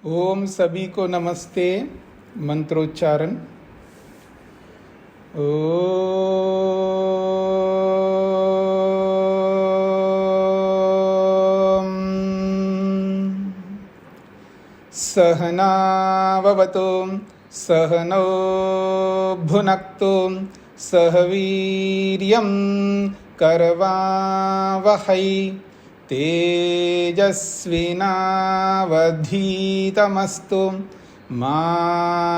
ओम सभी को नमस्ते। मंत्रोच्चारण। ओम सहनाववतु सहनौ भुनक्तु सह वीर्यं करवावहै तेजस्विनावधीतमस्तु मा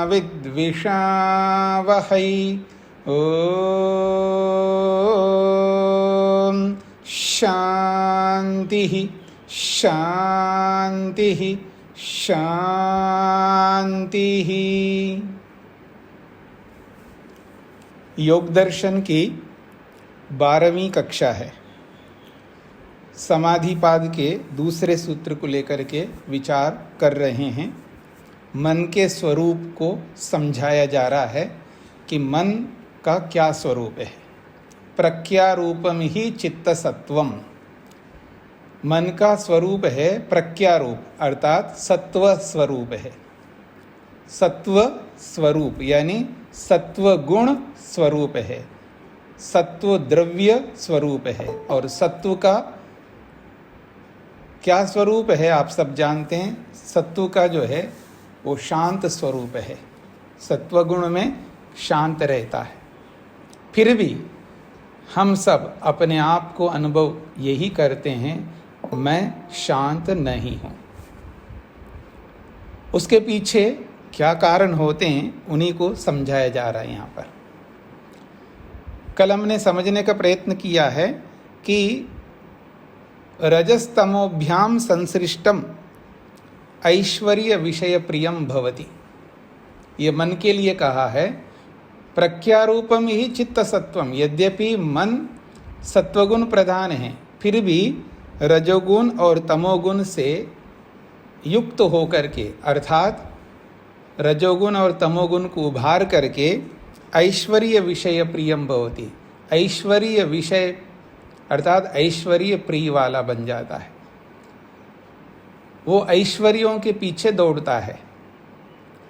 विद्विषावहै। ओम शांति शांति शांति। योग दर्शन की 12वीं कक्षा है। समाधिपाद के दूसरे सूत्र को लेकर के विचार कर रहे हैं। मन के स्वरूप को समझाया जा रहा है कि मन का क्या स्वरूप है। प्रज्ञारूपम ही चित्त सत्वम। मन का स्वरूप है प्रज्ञारूप, अर्थात सत्व स्वरूप है। सत्व स्वरूप यानी सत्व गुण स्वरूप है, सत्व द्रव्य स्वरूप है। और सत्व का क्या स्वरूप है आप सब जानते हैं। सत्व का जो है वो शांत स्वरूप है। सत्वगुण में शांत रहता है। फिर भी हम सब अपने आप को अनुभव यही करते हैं, मैं शांत नहीं हूँ। उसके पीछे क्या कारण होते हैं उन्हीं को समझाया जा रहा है यहाँ पर। कल हमने समझने का प्रयत्न किया है कि रजस्तमोभ्याम संसृष्टम ऐश्वर्य विषय प्रियम भवति। ये मन के लिए कहा है। प्रज्ञारूपम ही चित्त सत्वम। यद्यपि मन सत्वगुण प्रधान है, फिर भी रजोगुण और तमोगुण से युक्त होकर के, अर्थात रजोगुण और तमोगुण को उभार करके ऐश्वर्य विषय प्रियम भवति। ऐश्वर्य विषय अर्थात ऐश्वर्य प्रिय वाला बन जाता है। वो ऐश्वर्यों के पीछे दौड़ता है,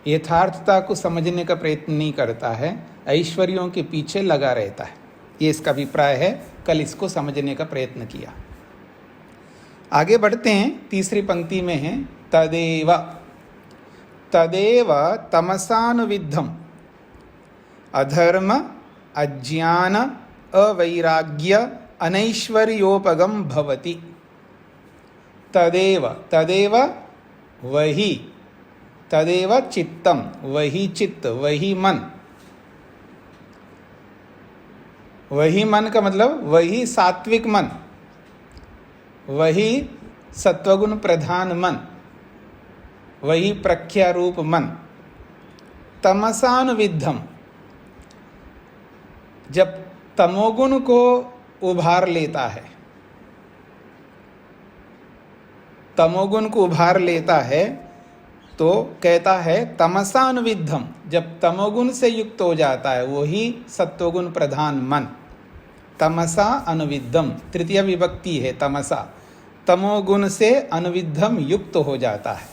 यथार्थता को समझने का प्रयत्न नहीं करता है, ऐश्वर्यों के पीछे लगा रहता है। ये इसका अभिप्राय है। कल इसको समझने का प्रयत्न किया। आगे बढ़ते हैं। तीसरी पंक्ति में है तदेव तदेव तमसानुविद्धम अधर्म अज्ञान अवैराग्य अनैश्वर्योपगम भवति। तदेव तदेव वही, तदेव चित्तम वही चित्त, वही मन। वही मन का मतलब वही सात्विक मन, वही सत्वगुण प्रधान मन, वही प्रज्ञारूप मन। तमसानुविद्धम, जब तमोगुण को उभार लेता है, तमोगुण को उभार लेता है तो कहता है तमसानुविद्धम। जब तमोगुण से युक्त हो जाता है वही सत्वगुण प्रधान मन। तमसा अनुविद्धम, तृतीय विभक्ति है तमसा। तमोगुण से अनुविद्धम युक्त हो जाता है।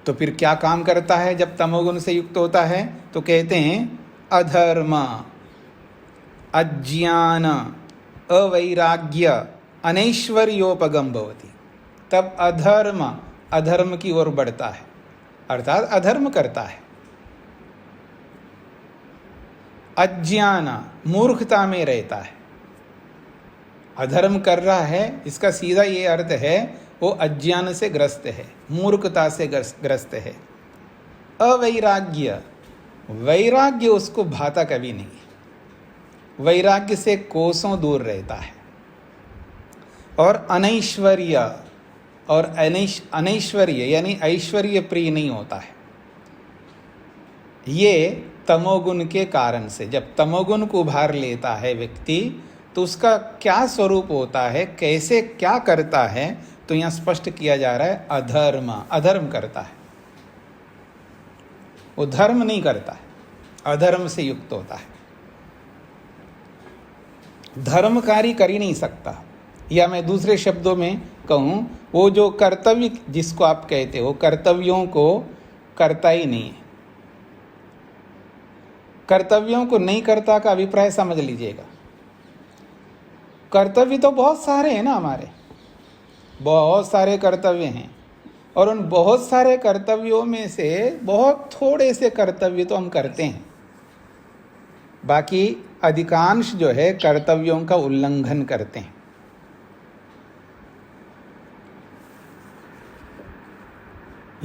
तो फिर क्या काम करता है जब तमोगुण से युक्त होता है? तो कहते हैं अधर्म अज्ञान अवैराग्य अनैश्वर्योपगम भवति। तब अधर्म अधर्म की ओर बढ़ता है, अर्थात अधर्म करता है। अज्ञान मूर्खता में रहता है। अधर्म कर रहा है, इसका सीधा ये अर्थ है वो अज्ञान से ग्रस्त है, मूर्खता से ग्रस्त है। अवैराग्य, वैराग्य उसको भाता कभी नहीं। वैराग्य से कोसों दूर रहता है। और अनैश्वर्य, और अनैश्वर्य यानी ऐश्वर्य प्रिय नहीं होता है। ये तमोगुण के कारण से, जब तमोगुण को उभार लेता है व्यक्ति तो उसका क्या स्वरूप होता है, कैसे क्या करता है, तो यहाँ स्पष्ट किया जा रहा है अधर्म, अधर्म करता है। वो धर्म नहीं करता है, अधर्म से युक्त होता है। धर्म कार्य कर ही नहीं सकता। या मैं दूसरे शब्दों में कहूँ, वो जो कर्तव्य जिसको आप कहते हो, कर्तव्यों को करता ही नहीं है। कर्तव्यों को नहीं करता का अभिप्राय समझ लीजिएगा। कर्तव्य तो बहुत सारे हैं ना, हमारे बहुत सारे कर्तव्य हैं, और उन बहुत सारे कर्तव्यों में से बहुत थोड़े से कर्तव्य तो हम करते हैं, बाकी अधिकांश जो है कर्तव्यों का उल्लंघन करते हैं।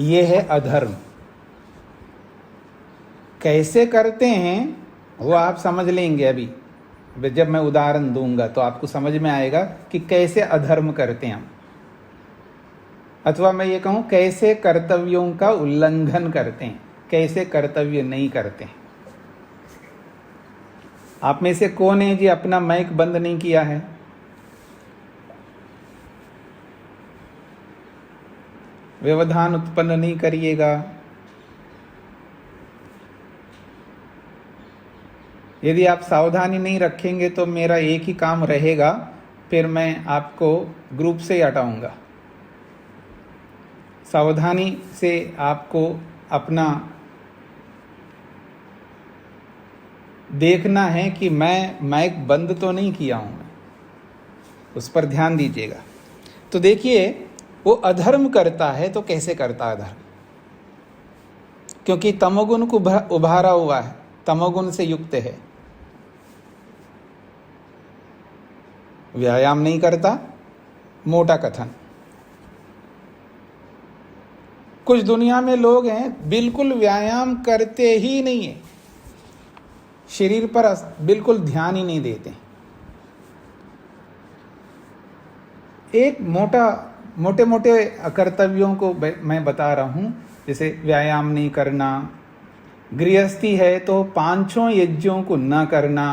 ये है अधर्म। कैसे करते हैं वो आप समझ लेंगे अभी, जब मैं उदाहरण दूंगा तो आपको समझ में आएगा कि कैसे अधर्म करते हैं हम, अथवा मैं ये कहूँ कैसे कर्तव्यों का उल्लंघन करते हैं, कैसे कर्तव्य नहीं करते हैं। आप में से कौन है जी अपना माइक बंद नहीं किया है? व्यवधान उत्पन्न नहीं करिएगा। यदि आप सावधानी नहीं रखेंगे तो मेरा एक ही काम रहेगा, फिर मैं आपको ग्रुप से ही हटाऊंगा। सावधानी से आपको अपना देखना है कि मैं माइक बंद तो नहीं किया हूं, उस पर ध्यान दीजिएगा। तो देखिए, वो अधर्म करता है तो कैसे करता है अधर्म? क्योंकि तमोगुण को उभारा हुआ है, तमोगुण से युक्त है। व्यायाम नहीं करता, मोटा कथन। कुछ दुनिया में लोग हैं बिल्कुल व्यायाम करते ही नहीं है, शरीर पर बिल्कुल ध्यान ही नहीं देते। एक मोटे मोटे कर्तव्यों को मैं बता रहा हूं, जैसे व्यायाम नहीं करना, गृहस्थी है तो 5 यज्ञों को न करना,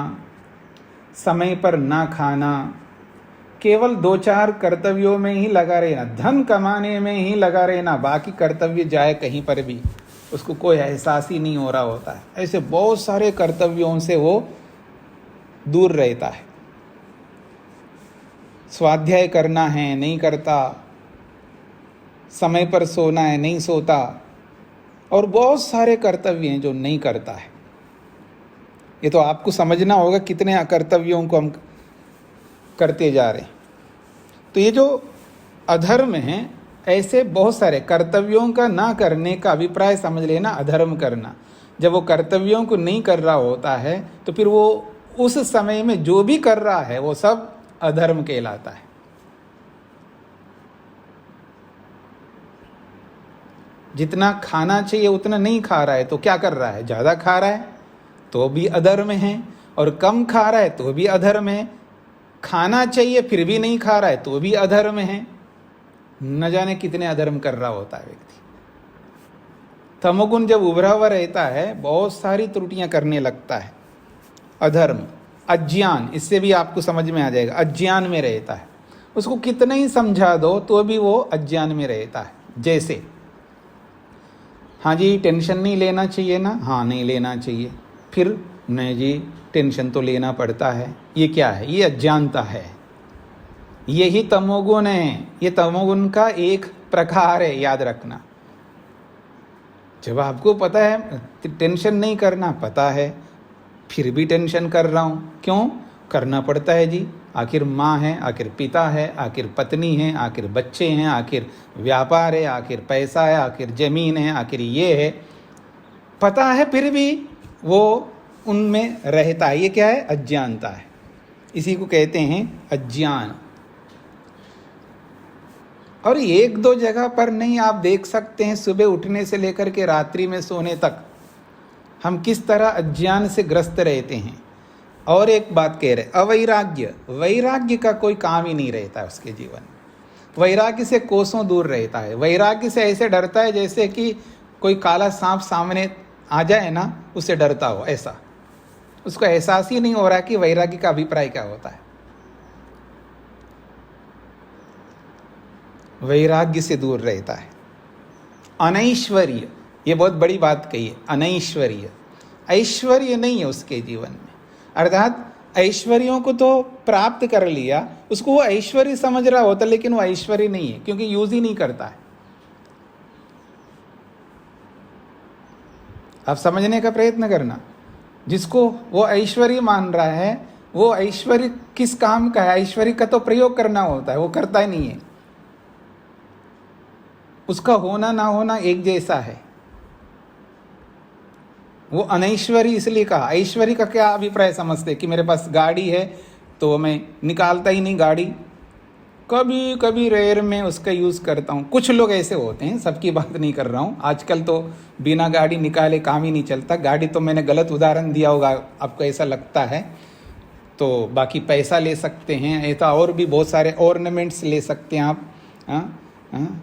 समय पर ना खाना, केवल 2-4 कर्तव्यों में ही लगा रहना, धन कमाने में ही लगा रहना, बाकी कर्तव्य जाए कहीं पर भी उसको कोई एहसास ही नहीं हो रहा होता है। ऐसे बहुत सारे कर्तव्यों से वो दूर रहता है। स्वाध्याय करना है नहीं करता, समय पर सोना है नहीं सोता, और बहुत सारे कर्तव्य हैं जो नहीं करता है। ये तो आपको समझना होगा कितने अकर्तव्यों को हम करते जा रहे हैं। तो ये जो अधर्म है, ऐसे बहुत सारे कर्तव्यों का ना करने का अभिप्राय समझ लेना अधर्म करना। जब वो कर्तव्यों को नहीं कर रहा होता है तो फिर वो उस समय में जो भी कर रहा है वो सब अधर्म कहलाता है। जितना खाना चाहिए उतना नहीं खा रहा है तो क्या कर रहा है? ज़्यादा खा रहा है तो भी अधर्म है, और कम खा रहा है तो भी अधर्म है। खाना चाहिए फिर भी नहीं खा रहा है तो भी अधर्म है। न जाने कितने अधर्म कर रहा होता है व्यक्ति। तमोगुण जब उभरा हुआ रहता है बहुत सारी त्रुटियां करने लगता है। अधर्म, अज्ञान, इससे भी आपको समझ में आ जाएगा। अज्ञान में रहता है, उसको कितना ही समझा दो तो भी वो अज्ञान में रहता है। जैसे, हाँ जी टेंशन नहीं लेना चाहिए ना, हाँ नहीं लेना चाहिए, फिर नहीं जी टेंशन तो लेना पड़ता है। ये क्या है? ये अज्ञानता है। यही तमोगुण है। ये तमोगुण का एक प्रकार है, याद रखना। जब आपको पता है टेंशन नहीं करना, पता है, फिर भी टेंशन कर रहा हूँ, क्यों करना पड़ता है जी? आखिर माँ है, आखिर पिता है, आखिर पत्नी है, आखिर बच्चे हैं, आखिर व्यापार है, आखिर पैसा है, आखिर जमीन है, आखिर ये है, पता है फिर भी वो उनमें रहता है। ये क्या है? अज्ञानता है। इसी को कहते हैं अज्ञान। और 1-2 जगह पर नहीं, आप देख सकते हैं सुबह उठने से लेकर के रात्रि में सोने तक हम किस तरह अज्ञान से ग्रस्त रहते हैं। और एक बात कह रहे, अवैराग्य, वैराग्य का कोई काम ही नहीं रहता उसके जीवन। वैराग्य से कोसों दूर रहता है। वैराग्य से ऐसे डरता है जैसे कि कोई काला सांप सामने आ जाए ना, उससे डरता हो, ऐसा। उसको एहसास ही नहीं हो रहा कि वैराग्य का अभिप्राय क्या होता है। वैराग्य से दूर रहता है। अनैश्वर्य, ये बहुत बड़ी बात कही है, अनैश्वर्य। ऐश्वर्य नहीं है उसके जीवन में, अर्थात ऐश्वर्यों को तो प्राप्त कर लिया, उसको वो ऐश्वर्य समझ रहा होता, लेकिन वो ऐश्वर्य नहीं है, क्योंकि यूज ही नहीं करता है। आप समझने का प्रयत्न करना। जिसको वो ऐश्वर्य मान रहा है, वो ऐश्वर्य किस काम का है? ऐश्वर्य का तो प्रयोग करना होता है, वो करता ही नहीं है। उसका होना ना होना एक जैसा है। वो अनैश्वरी इसलिए कहा। ऐश्वर्य का क्या अभिप्राय समझते कि मेरे पास गाड़ी है तो मैं निकालता ही नहीं गाड़ी, कभी कभी रेयर में उसका यूज़ करता हूँ। कुछ लोग ऐसे होते हैं, सबकी बात नहीं कर रहा हूँ। आजकल तो बिना गाड़ी निकाले काम ही नहीं चलता। गाड़ी तो मैंने गलत उदाहरण दिया होगा, आपको ऐसा लगता है तो। बाकी पैसा ले सकते हैं, ऐसा और भी बहुत सारे ऑर्नामेंट्स ले सकते हैं आप। हाँ,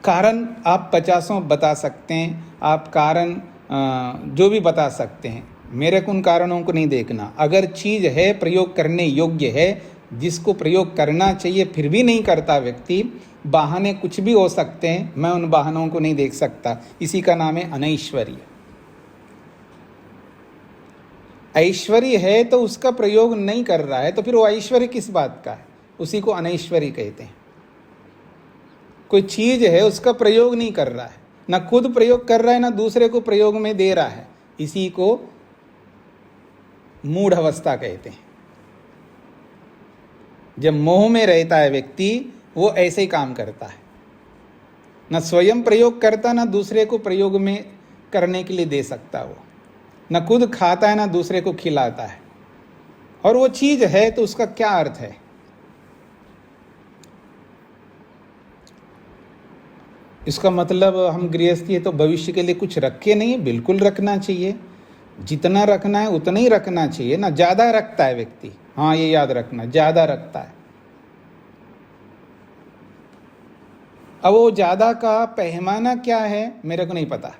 कारण आप 50 बता सकते हैं, आप कारण जो भी बता सकते हैं। मेरे को उन कारणों को नहीं देखना। अगर चीज़ है प्रयोग करने योग्य है, जिसको प्रयोग करना चाहिए फिर भी नहीं करता व्यक्ति, बहाने कुछ भी हो सकते हैं, मैं उन बहानों को नहीं देख सकता। इसी का नाम है अनैश्वर्य। ऐश्वर्य है तो उसका प्रयोग नहीं कर रहा है, तो फिर वो ऐश्वर्य किस बात का है? उसी को अनैश्वर्य कहते हैं। कोई चीज है उसका प्रयोग नहीं कर रहा है, ना खुद प्रयोग कर रहा है, ना दूसरे को प्रयोग में दे रहा है, इसी को मूढ़ अवस्था कहते हैं। जब मोह में रहता है व्यक्ति, वो ऐसे ही काम करता है, ना स्वयं प्रयोग करता, ना दूसरे को प्रयोग में करने के लिए दे सकता। वो ना खुद खाता है, ना दूसरे को खिलाता है। और वो चीज है तो उसका क्या अर्थ है? इसका मतलब हम गृहस्थी है तो भविष्य के लिए कुछ रखे नहीं। बिल्कुल रखना चाहिए, जितना रखना है उतना ही रखना चाहिए ना। ज्यादा रखता है व्यक्ति, हाँ ये याद रखना, ज्यादा रखता है। अब वो ज्यादा का पैमाना क्या है मेरे को नहीं पता।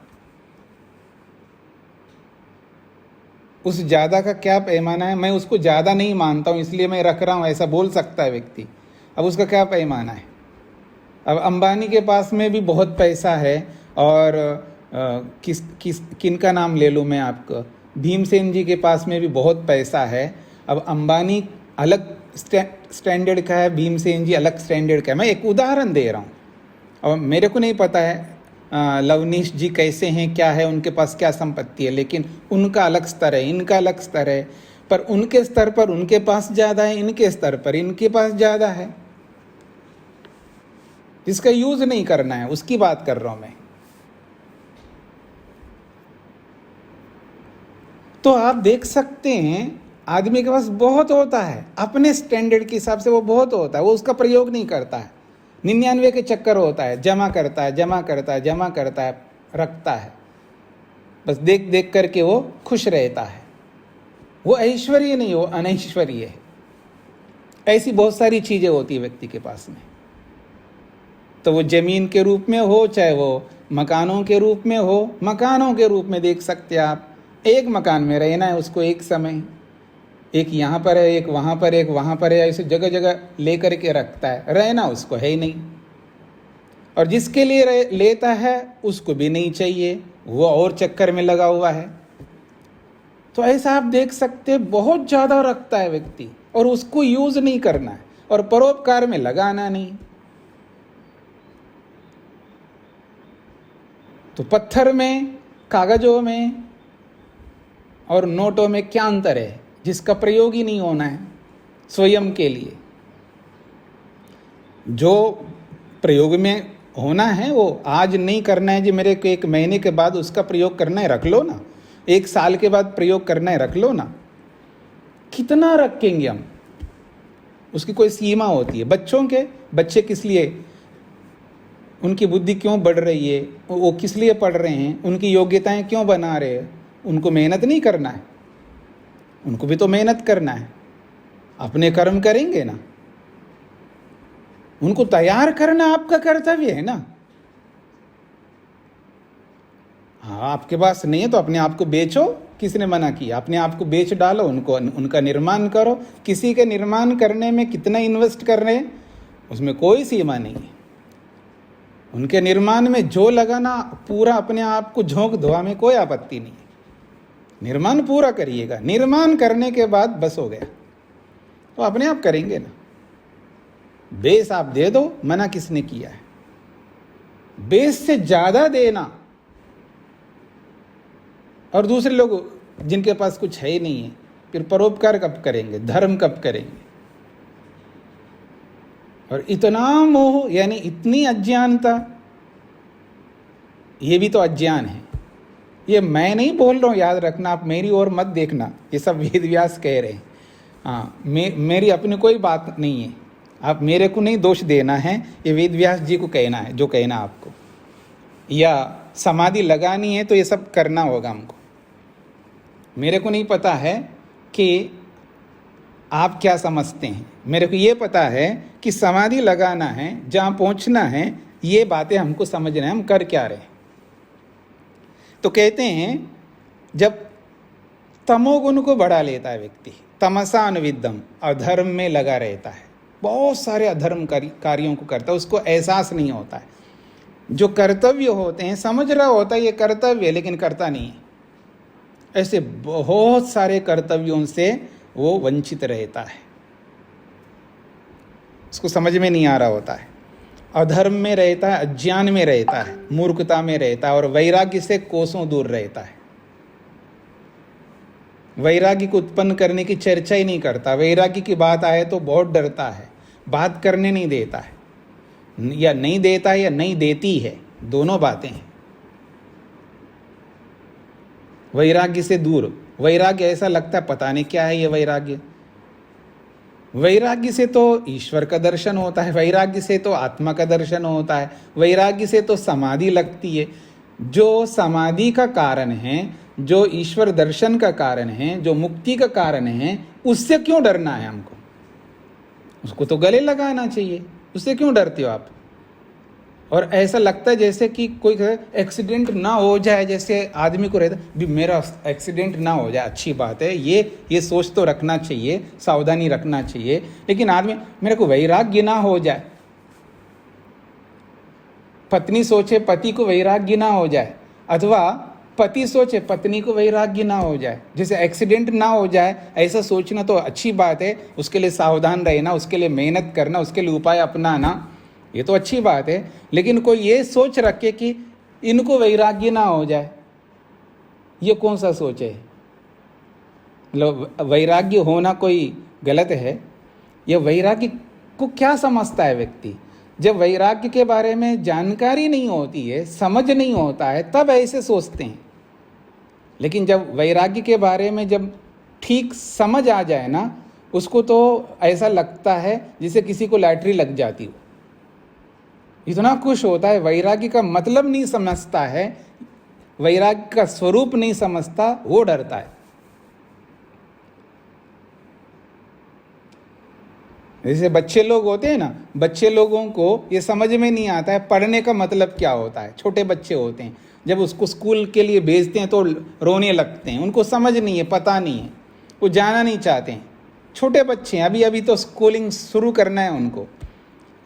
उस ज्यादा का क्या पैमाना है, मैं उसको ज्यादा नहीं मानता हूं इसलिए मैं रख रहा हूं, ऐसा बोल सकता है व्यक्ति। अब उसका क्या पैमाना है? अब अंबानी के पास में भी बहुत पैसा है, और किन का नाम ले लूँ मैं आपको, भीमसेन जी के पास में भी बहुत पैसा है। अब अंबानी अलग स्टैंडर्ड का है, भीमसेन जी अलग स्टैंडर्ड का है। मैं एक उदाहरण दे रहा हूँ। और मेरे को नहीं पता है लवनीश जी कैसे हैं, क्या है, उनके पास क्या संपत्ति है, लेकिन उनका अलग स्तर है, इनका अलग स्तर है। पर उनके स्तर पर उनके पास ज़्यादा है, इनके स्तर पर इनके पास ज़्यादा है। जिसका यूज नहीं करना है उसकी बात कर रहा हूं मैं। तो आप देख सकते हैं आदमी के पास बहुत होता है, अपने स्टैंडर्ड के हिसाब से वो बहुत होता है, वो उसका प्रयोग नहीं करता है। 99 के चक्कर होता है, जमा करता है, जमा करता है, जमा करता है, रखता है, बस देख देख करके वो खुश रहता है। वो ऐश्वर्य नहीं, वो अनैश्वर्य है। ऐसी बहुत सारी चीजें होती है व्यक्ति के पास में। तो वो जमीन के रूप में हो, चाहे वो मकानों के रूप में हो। मकानों के रूप में देख सकते हैं आप, एक मकान में रहना है उसको एक समय, एक यहाँ पर है, एक वहाँ पर, एक वहाँ पर है, ऐसे जगह जगह ले करके रखता है। रहना उसको है ही नहीं। और जिसके लिए लेता है उसको भी नहीं चाहिए, वो और चक्कर में लगा हुआ है। तो ऐसा आप देख सकते हैं, बहुत ज़्यादा रखता है व्यक्ति और उसको यूज़ नहीं करना है और परोपकार में लगाना नहीं। तो पत्थर में, कागजों में और नोटों में क्या अंतर है? जिसका प्रयोग ही नहीं होना है स्वयं के लिए। जो प्रयोग में होना है वो आज नहीं करना है जी, मेरे को 1 महीने के बाद उसका प्रयोग करना है, रख लो ना। 1 साल के बाद प्रयोग करना है, रख लो ना। कितना रखेंगे हम? उसकी कोई सीमा होती है। बच्चे किस लिए, उनकी बुद्धि क्यों बढ़ रही है, वो किस लिए पढ़ रहे हैं, उनकी योग्यताएं क्यों बना रहे हैं? उनको मेहनत नहीं करना है? उनको भी तो मेहनत करना है, अपने कर्म करेंगे ना। उनको तैयार करना आपका कर्तव्य है ना। हाँ, आपके पास नहीं है तो अपने आप को बेचो। किसने मना किया? अपने आप को बेच डालो, उनका निर्माण करो। किसी के निर्माण करने में कितना इन्वेस्ट कर रहे हैं उसमें कोई सीमा नहीं है। उनके निर्माण में जो लगाना, पूरा अपने आप को झोंक धोआ में कोई आपत्ति नहीं है। निर्माण पूरा करिएगा। निर्माण करने के बाद बस हो गया, तो अपने आप करेंगे ना। बेस आप दे दो, मना किसने किया है? बेस से ज्यादा देना, और दूसरे लोग जिनके पास कुछ है ही नहीं है, फिर परोपकार कब करेंगे, धर्म कब करेंगे? और इतना मोह, यानी इतनी अज्ञानता, ये भी तो अज्ञान है। ये मैं नहीं बोल रहा हूं, याद रखना, आप मेरी ओर मत देखना, ये सब वेद व्यास कह रहे हैं। हाँ, मेरी अपनी कोई बात नहीं है, आप मेरे को नहीं दोष देना है, ये वेद व्यास जी को कहना है, जो कहना आपको। या समाधि लगानी है तो ये सब करना होगा हमको। मेरे को नहीं पता है कि आप क्या समझते हैं, मेरे को ये पता है कि समाधि लगाना है, जहाँ पहुँचना है, ये बातें हमको समझना है, हम कर क्या रहे हैं। तो कहते हैं जब तमोगुण को बढ़ा लेता है व्यक्ति, तमसा अनुविद्धम, अधर्म में लगा रहता है, बहुत सारे अधर्म कार्यों को करता है, उसको एहसास नहीं होता है। जो कर्तव्य होते हैं समझ रहा होता है ये कर्तव्य है, लेकिन करता नहीं है। ऐसे बहुत सारे कर्तव्यों से वो वंचित रहता है, उसको समझ में नहीं आ रहा होता है। अधर्म में रहता है, अज्ञान में रहता है, मूर्खता में रहता है, और वैराग्य से कोसों दूर रहता है। वैराग्य को उत्पन्न करने की चर्चा ही नहीं करता, वैराग्य की बात आए तो बहुत डरता है, बात करने नहीं देता है, या नहीं देता है या नहीं देती है, दोनों बातें हैं। वैराग्य से दूर, वैराग्य ऐसा लगता है पता नहीं क्या है ये वैराग्य। वैराग्य से तो ईश्वर का दर्शन होता है, वैराग्य से तो आत्मा का दर्शन होता है, वैराग्य से तो समाधि लगती है। जो समाधि का कारण है, जो ईश्वर दर्शन का कारण है, जो मुक्ति का कारण है, उससे क्यों डरना है हमको? उसको तो गले लगाना चाहिए, उससे क्यों डरते हो आप? और ऐसा लगता है जैसे कि कोई एक्सीडेंट ना हो जाए, जैसे आदमी को रहता भी मेरा एक्सीडेंट ना हो जाए, अच्छी बात है, ये सोच तो रखना चाहिए, सावधानी रखना चाहिए, लेकिन आदमी मेरे को वैराग्य ना हो जाए। पत्नी सोचे पति को वैराग्य ना हो जाए, अथवा पति सोचे पत्नी को वैराग्य ना हो जाए, जैसे एक्सीडेंट ना हो जाए, ऐसा सोचना तो अच्छी बात है, उसके लिए सावधान रहना, उसके लिए मेहनत करना, उसके लिए उपाय अपनाना, ये तो अच्छी बात है। लेकिन कोई ये सोच रखे कि इनको वैराग्य ना हो जाए, ये कौन सा सोच है? मतलब वैराग्य होना कोई गलत है? ये वैराग्य को क्या समझता है व्यक्ति? जब वैराग्य के बारे में जानकारी नहीं होती है, समझ नहीं होता है, तब ऐसे सोचते हैं। लेकिन जब वैराग्य के बारे में जब ठीक समझ आ जाए ना, उसको तो ऐसा लगता है जैसे किसी को लॉटरी लग जाती हो, इतना खुश होता है। वैराग्य का मतलब नहीं समझता है, वैराग्य का स्वरूप नहीं समझता, वो डरता है। जैसे बच्चे लोग होते हैं ना, बच्चे लोगों को ये समझ में नहीं आता है पढ़ने का मतलब क्या होता है। छोटे बच्चे होते हैं, जब उसको स्कूल के लिए भेजते हैं तो रोने लगते हैं, उनको समझ नहीं है, पता नहीं है, वो जाना नहीं चाहते हैं। छोटे बच्चे हैं, अभी अभी तो स्कूलिंग शुरू करना है उनको।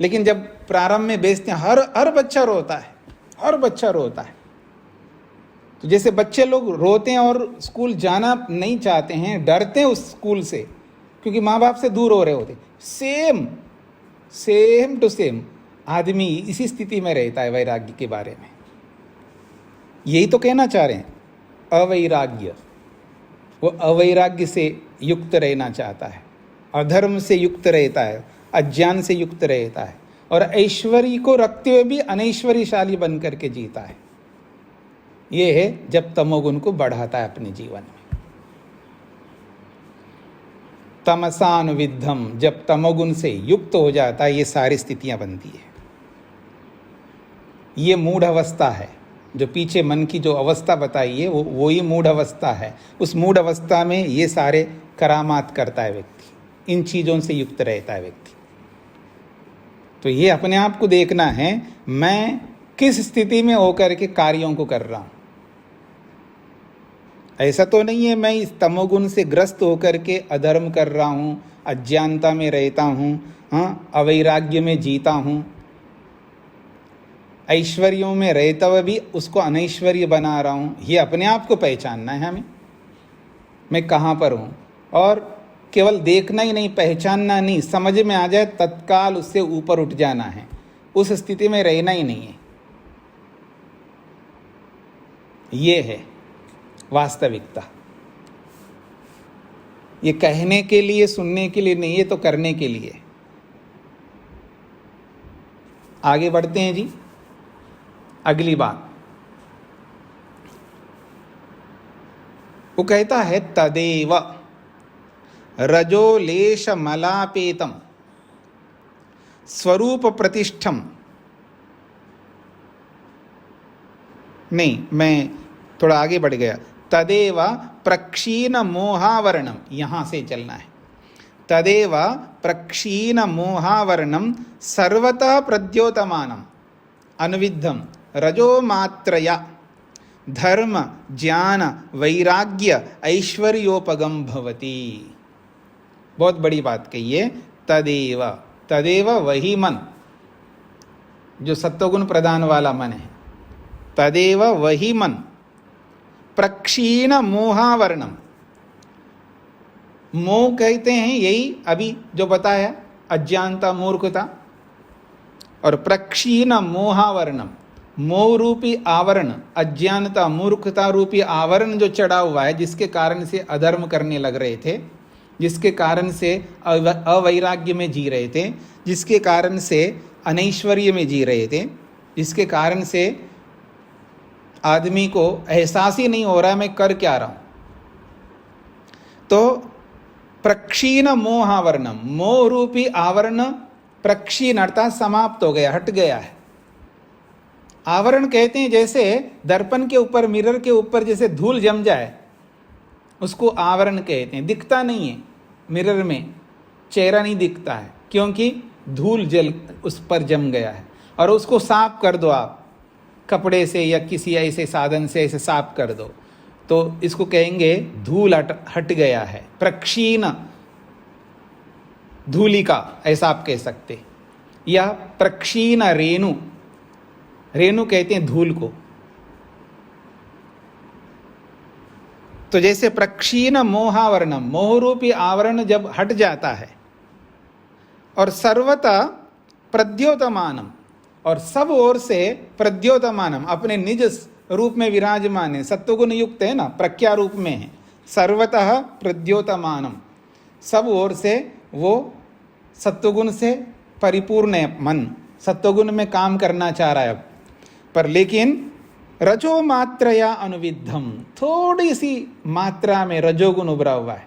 लेकिन जब प्रारंभ में भेजते हैं, हर बच्चा रोता है, हर बच्चा रोता है। तो जैसे बच्चे लोग रोते हैं और स्कूल जाना नहीं चाहते हैं, डरते हैं उस स्कूल से, क्योंकि माँ बाप से दूर हो रहे होते, सेम टू सेम आदमी इसी स्थिति में रहता है वैराग्य के बारे में। यही तो कहना चाह रहे हैं, अवैराग्य। वो अवैराग्य से युक्त रहना चाहता है, अधर्म से युक्त रहता है, अज्ञान से युक्त रहता है, और ऐश्वर्य को रखते हुए भी अनैश्वर्यशाली बन करके जीता है। ये है जब तमोगुण को बढ़ाता है अपने जीवन में। तमसानुविद्धम, जब तमोगुण से युक्त हो जाता है, ये सारी स्थितियां बनती है। ये मूढ़ अवस्था है, जो पीछे मन की जो अवस्था बताई है, वो ही मूढ़ अवस्था है। उस मूढ़ अवस्था में ये सारे करामात करता है व्यक्ति, इन चीज़ों से युक्त रहता है व्यक्ति। तो ये अपने आप को देखना है, मैं किस स्थिति में होकर के कार्यों को कर रहा हूँ। ऐसा तो नहीं है मैं इस तमोगुण से ग्रस्त होकर के अधर्म कर रहा हूँ, अज्ञानता में रहता हूँ, हाँ, अवैराग्य में जीता हूँ, ऐश्वर्यों में रहता हुआ भी उसको अनैश्वर्य बना रहा हूँ। ये अपने आप को पहचानना है हमें। मैं कहाँ पर हूँ, और केवल देखना ही नहीं, पहचानना नहीं, समझ में आ जाए तत्काल उससे ऊपर उठ जाना है, उस स्थिति में रहना ही नहीं है। ये है वास्तविकता। ये कहने के लिए, सुनने के लिए नहीं, ये तो करने के लिए। आगे बढ़ते हैं जी। अगली बात वो कहता है, तदेव रजोलेश मलापेतम स्वरूप प्रतिष्ठम। नहीं, मैं थोड़ा आगे बढ़ गया। तदेव प्रक्षीण मोहावरणम, यहां से चलना है। तदेव प्रक्षीण मोहावरणम सर्वतः प्रद्योतमानम अनुविद्धम रजोमात्रया धर्म ज्ञान वैराग्य ऐश्वर्योपगम भवति। बहुत बड़ी बात कही है। तदेव, तदेव वही मन जो सत्वगुण प्रधान वाला मन है, तदेव वही मन प्रक्षीण मोहावरणम। मोह कहते हैं यही अभी जो बताया, अज्ञानता, मूर्खता। और प्रक्षीण मोहावरणम, मोह रूपी आवरण, अज्ञानता मूर्खता रूपी आवरण जो चढ़ा हुआ है, जिसके कारण से अधर्म करने लग रहे थे, जिसके कारण से अवैराग्य में जी रहे थे, जिसके कारण से अनैश्वर्य में जी रहे थे, जिसके कारण से आदमी को एहसास ही नहीं हो रहा है मैं कर क्या रहा हूं। तो प्रक्षीण मोहावरणम, मोह रूपी आवरण प्रक्षीण अर्थात समाप्त हो गया, हट गया है। आवरण कहते हैं जैसे दर्पण के ऊपर, मिरर के ऊपर जैसे धूल जम जाए, उसको आवरण कहते हैं। दिखता नहीं है मिरर में, चेहरा नहीं दिखता है, क्योंकि धूल जल उस पर जम गया है। और उसको साफ कर दो आप कपड़े से या किसी ऐसे साधन से, ऐसे साफ कर दो, तो इसको कहेंगे धूल हट गया है, प्रक्षीण धूलिका, ऐसा आप कह सकते। या प्रक्षीण रेणु, रेणु कहते हैं धूल को। तो जैसे प्रक्षीण मोहावरणम, मोह रूपी आवरण जब हट जाता है, और सर्वथा प्रद्योतमानम, और सब ओर से प्रद्योतमानम, अपने निज रूप में विराजमान है, सत्वगुण युक्त है ना, प्रज्ञा रूप में है। सर्वतः प्रद्योतमानम, सब ओर से वो सत्वगुण से परिपूर्ण है मन, सत्वगुण में काम करना चाह रहा है अब पर, लेकिन रजो मात्रया अनुविद्धम, थोड़ी सी मात्रा में रजोगुण उभरा हुआ है,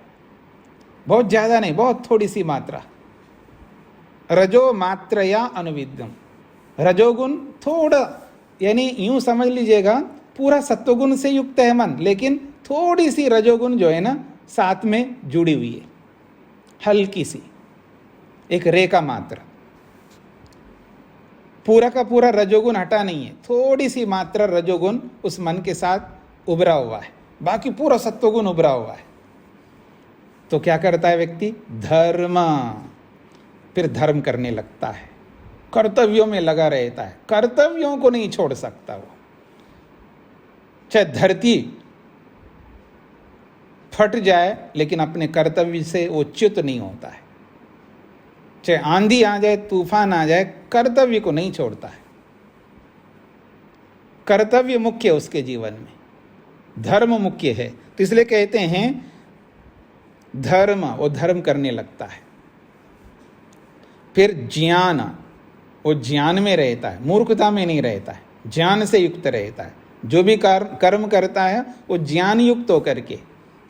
बहुत ज्यादा नहीं, बहुत थोड़ी सी मात्रा। रजो मात्रया अनुविद्धम, रजोगुण थोड़ा, यानी यूं समझ लीजिएगा पूरा सत्वगुण से युक्त है मन, लेकिन थोड़ी सी रजोगुण जो है ना साथ में जुड़ी हुई है, हल्की सी एक रेखा मात्र। पूरा का पूरा रजोगुण हटा नहीं है, थोड़ी सी मात्रा रजोगुण उस मन के साथ उभरा हुआ है, बाकी पूरा सत्वगुण उभरा हुआ है। तो क्या करता है व्यक्ति? धर्म, फिर धर्म करने लगता है, कर्तव्यों में लगा रहता है, कर्तव्यों को नहीं छोड़ सकता वो। चाहे धरती फट जाए लेकिन अपने कर्तव्य से वो च्युत नहीं होता है, चाहे आंधी आ जाए, तूफान आ जाए, कर्तव्य को नहीं छोड़ता है। कर्तव्य मुख्य है उसके जीवन में, धर्म मुख्य है। तो इसलिए कहते हैं धर्म, वो धर्म करने लगता है। फिर ज्ञान, वो ज्ञान में रहता है, मूर्खता में नहीं रहता है, ज्ञान से युक्त रहता है। जो भी कर्म करता है वो ज्ञान युक्त होकर के,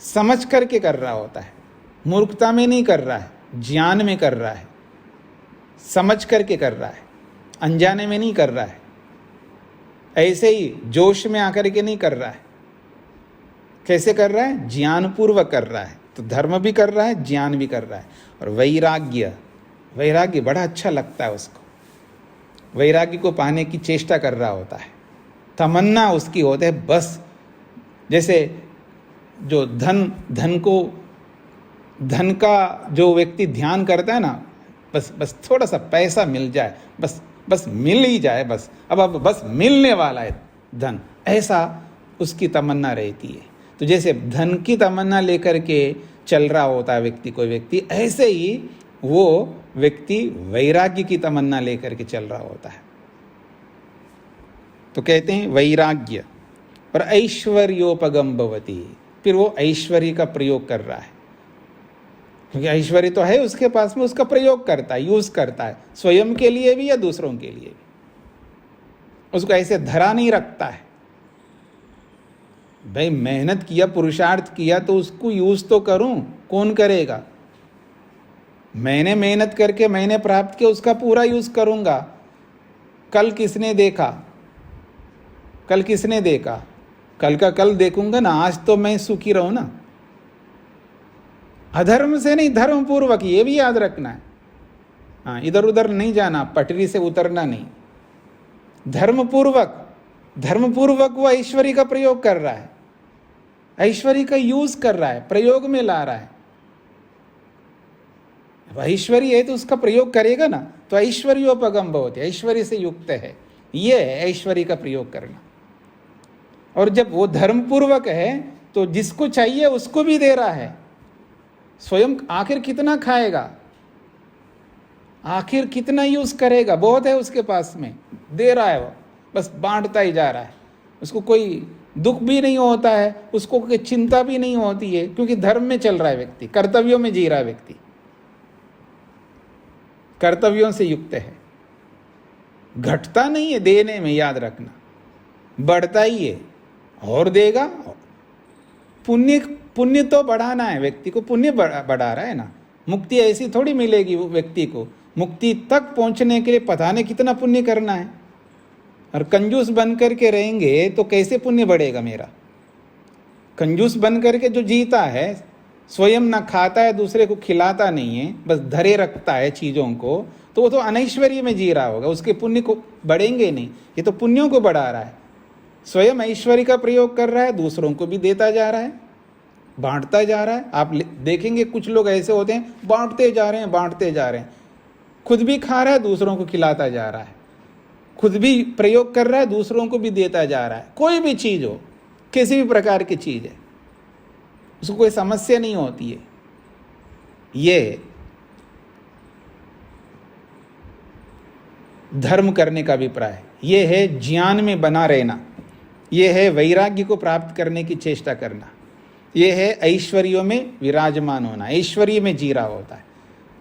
समझ करके कर रहा होता है, मूर्खता में नहीं कर रहा है, ज्ञान में कर रहा है, समझ करके कर रहा है, अनजाने में नहीं कर रहा है, ऐसे ही जोश में आकर के नहीं कर रहा है। कैसे कर रहा है? ज्ञानपूर्वक कर रहा है। तो धर्म भी कर रहा है, ज्ञान भी कर रहा है। और वैराग्य, वैराग्य बड़ा अच्छा लगता है उसको, वैराग्य को पाने की चेष्टा कर रहा होता है, तमन्ना उसकी होती है। बस जैसे जो धन का जो व्यक्ति ध्यान करता है ना, बस थोड़ा सा पैसा मिल जाए, बस मिल ही जाए, बस अब बस मिलने वाला है धन, ऐसा उसकी तमन्ना रहती है। तो जैसे धन की तमन्ना लेकर के चल रहा होता है व्यक्ति, कोई व्यक्ति, ऐसे ही वो व्यक्ति वैराग्य की तमन्ना लेकर के चल रहा होता है। तो कहते हैं वैराग्य और ऐश्वर्योपगम भवति, फिर वो ऐश्वर्य का प्रयोग कर रहा है, क्योंकि ऐश्वर्य तो है उसके पास में, उसका प्रयोग करता है, यूज करता है, स्वयं के लिए भी या दूसरों के लिए भी। उसको ऐसे धरा नहीं रखता है। भाई मेहनत किया, पुरुषार्थ किया, तो उसको यूज तो करूं, कौन करेगा? मैंने मेहनत करके मैंने प्राप्त किया, उसका पूरा यूज करूंगा। कल किसने देखा, कल किसने देखा, कल का कल देखूंगा ना, आज तो मैं सुखी रहूं ना। अधर्म से नहीं, धर्म पूर्वक, ये भी याद रखना है। हाँ, इधर उधर नहीं जाना, पटरी से उतरना नहीं। धर्म पूर्वक वो ऐश्वर्य का प्रयोग कर रहा है, ऐश्वर्य का यूज कर रहा है, प्रयोग में ला रहा है। ऐश्वर्य है तो उसका प्रयोग करेगा ना, तो ऐश्वर्योपगम भवति, ऐश्वर्य से युक्त है, ये है ऐश्वर्य का प्रयोग करना। और जब वो धर्म पूर्वक है तो जिसको चाहिए उसको भी दे रहा है। स्वयं आखिर कितना खाएगा, आखिर कितना यूज करेगा, बहुत है उसके पास में, दे रहा है वो, बस बांटता ही जा रहा है। उसको कोई दुख भी नहीं होता है, उसको कोई चिंता भी नहीं होती है, क्योंकि धर्म में चल रहा है व्यक्ति, कर्तव्यों में जी रहा है व्यक्ति, कर्तव्यों से युक्त है। घटता नहीं है देने में, याद रखना, बढ़ता ही है और देगा। पुण्य तो बढ़ाना है व्यक्ति को, पुण्य बढ़ा रहा है ना। मुक्ति ऐसी थोड़ी मिलेगी वो व्यक्ति को, मुक्ति तक पहुंचने के लिए पता नहीं कितना पुण्य करना है। और कंजूस बन करके रहेंगे तो कैसे पुण्य बढ़ेगा मेरा? कंजूस बन करके जो जीता है, स्वयं ना खाता है, दूसरे को खिलाता नहीं है, बस धरे रखता है चीज़ों को, तो वो तो अनैश्वर्य में जी रहा होगा, उसके पुण्य को बढ़ेंगे नहीं। ये तो पुण्यों को बढ़ा रहा है, स्वयं ऐश्वर्य का प्रयोग कर रहा है, दूसरों को भी देता जा रहा है, बांटता जा रहा है। आप देखेंगे कुछ लोग ऐसे होते हैं, बांटते जा रहे हैं, बांटते जा रहे हैं, खुद भी खा रहा है, दूसरों को खिलाता जा रहा है, खुद भी प्रयोग कर रहा है, दूसरों को भी देता जा रहा है। कोई भी चीज़ हो, किसी भी प्रकार की चीज़ है, उसको कोई समस्या नहीं होती है। ये धर्म करने का अभिप्राय, ये है ज्ञान में बना रहना, ये है वैराग्य को प्राप्त करने की चेष्टा करना, ये है ऐश्वर्यों में विराजमान होना, ऐश्वर्य में जी रहा होता है,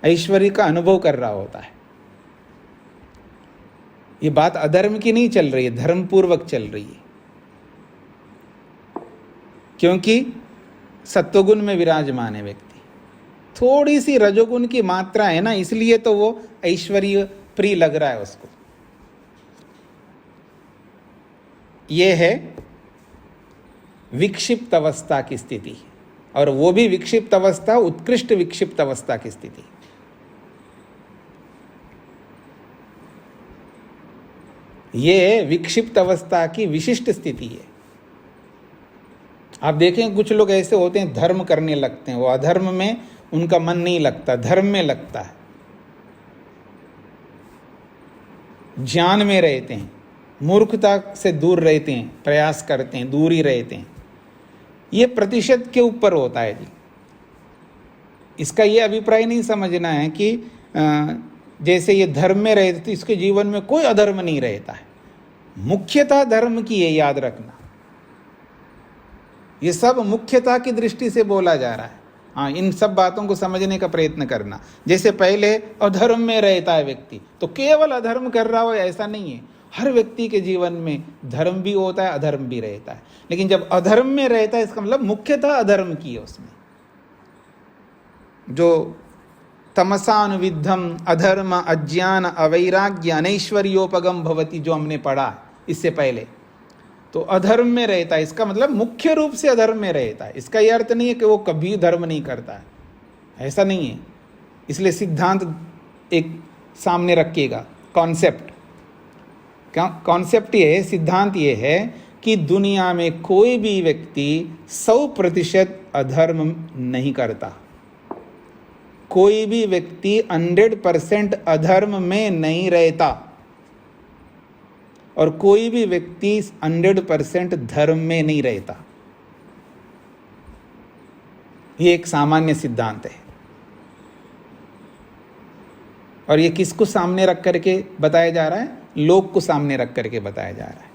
ऐश्वर्य का अनुभव कर रहा होता है। ये बात अधर्म की नहीं चल रही है, धर्म पूर्वक चल रही है, क्योंकि सत्वगुण में विराजमान है व्यक्ति। थोड़ी सी रजोगुण की मात्रा है ना, इसलिए तो वो ऐश्वर्य प्रिय लग रहा है उसको। ये है विक्षिप्त अवस्था की स्थिति, और वो भी विक्षिप्त अवस्था, उत्कृष्ट विक्षिप्त अवस्था की स्थिति। ये विक्षिप्त अवस्था की विशिष्ट स्थिति है। आप देखें कुछ लोग ऐसे होते हैं, धर्म करने लगते हैं, वो अधर्म में उनका मन नहीं लगता, धर्म में लगता है, ज्ञान में रहते हैं, मूर्खता से दूर रहते हैं, प्रयास करते हैं, दूर ही रहते हैं। ये प्रतिशत के ऊपर होता है जी। इसका ये अभिप्राय नहीं समझना है कि जैसे ये धर्म में रहते तो इसके जीवन में कोई अधर्म नहीं रहता है। मुख्यता धर्म की है, याद रखना। ये सब मुख्यता की दृष्टि से बोला जा रहा है। हाँ, इन सब बातों को समझने का प्रयत्न करना। जैसे पहले अधर्म में रहता है व्यक्ति तो केवल अधर्म कर रहा हो, ऐसा नहीं है। हर व्यक्ति के जीवन में धर्म भी होता है, अधर्म भी रहता है। लेकिन जब अधर्म में रहता है, इसका मतलब मुख्यतः अधर्म की है उसमें। जो तमसानुविद्धम अधर्म अज्ञान अवैराग्य अनैश्वर्योपगम भवति, जो हमने पढ़ा इससे पहले, तो अधर्म में रहता है, इसका मतलब मुख्य रूप से अधर्म में रहता है। इसका यह अर्थ नहीं है कि वो कभी धर्म नहीं करता है, ऐसा नहीं है। इसलिए सिद्धांत एक सामने रखिएगा, कॉन्सेप्ट। कॉन्सेप्ट ये है, सिद्धांत ये है कि दुनिया में कोई भी व्यक्ति 100% अधर्म नहीं करता। कोई भी व्यक्ति 100% अधर्म में नहीं रहता, और कोई भी व्यक्ति 100% धर्म में नहीं रहता। ये एक सामान्य सिद्धांत है। और ये किसको सामने रख करके बताया जा रहा है? लोक को सामने रख करके बताया जा रहा है।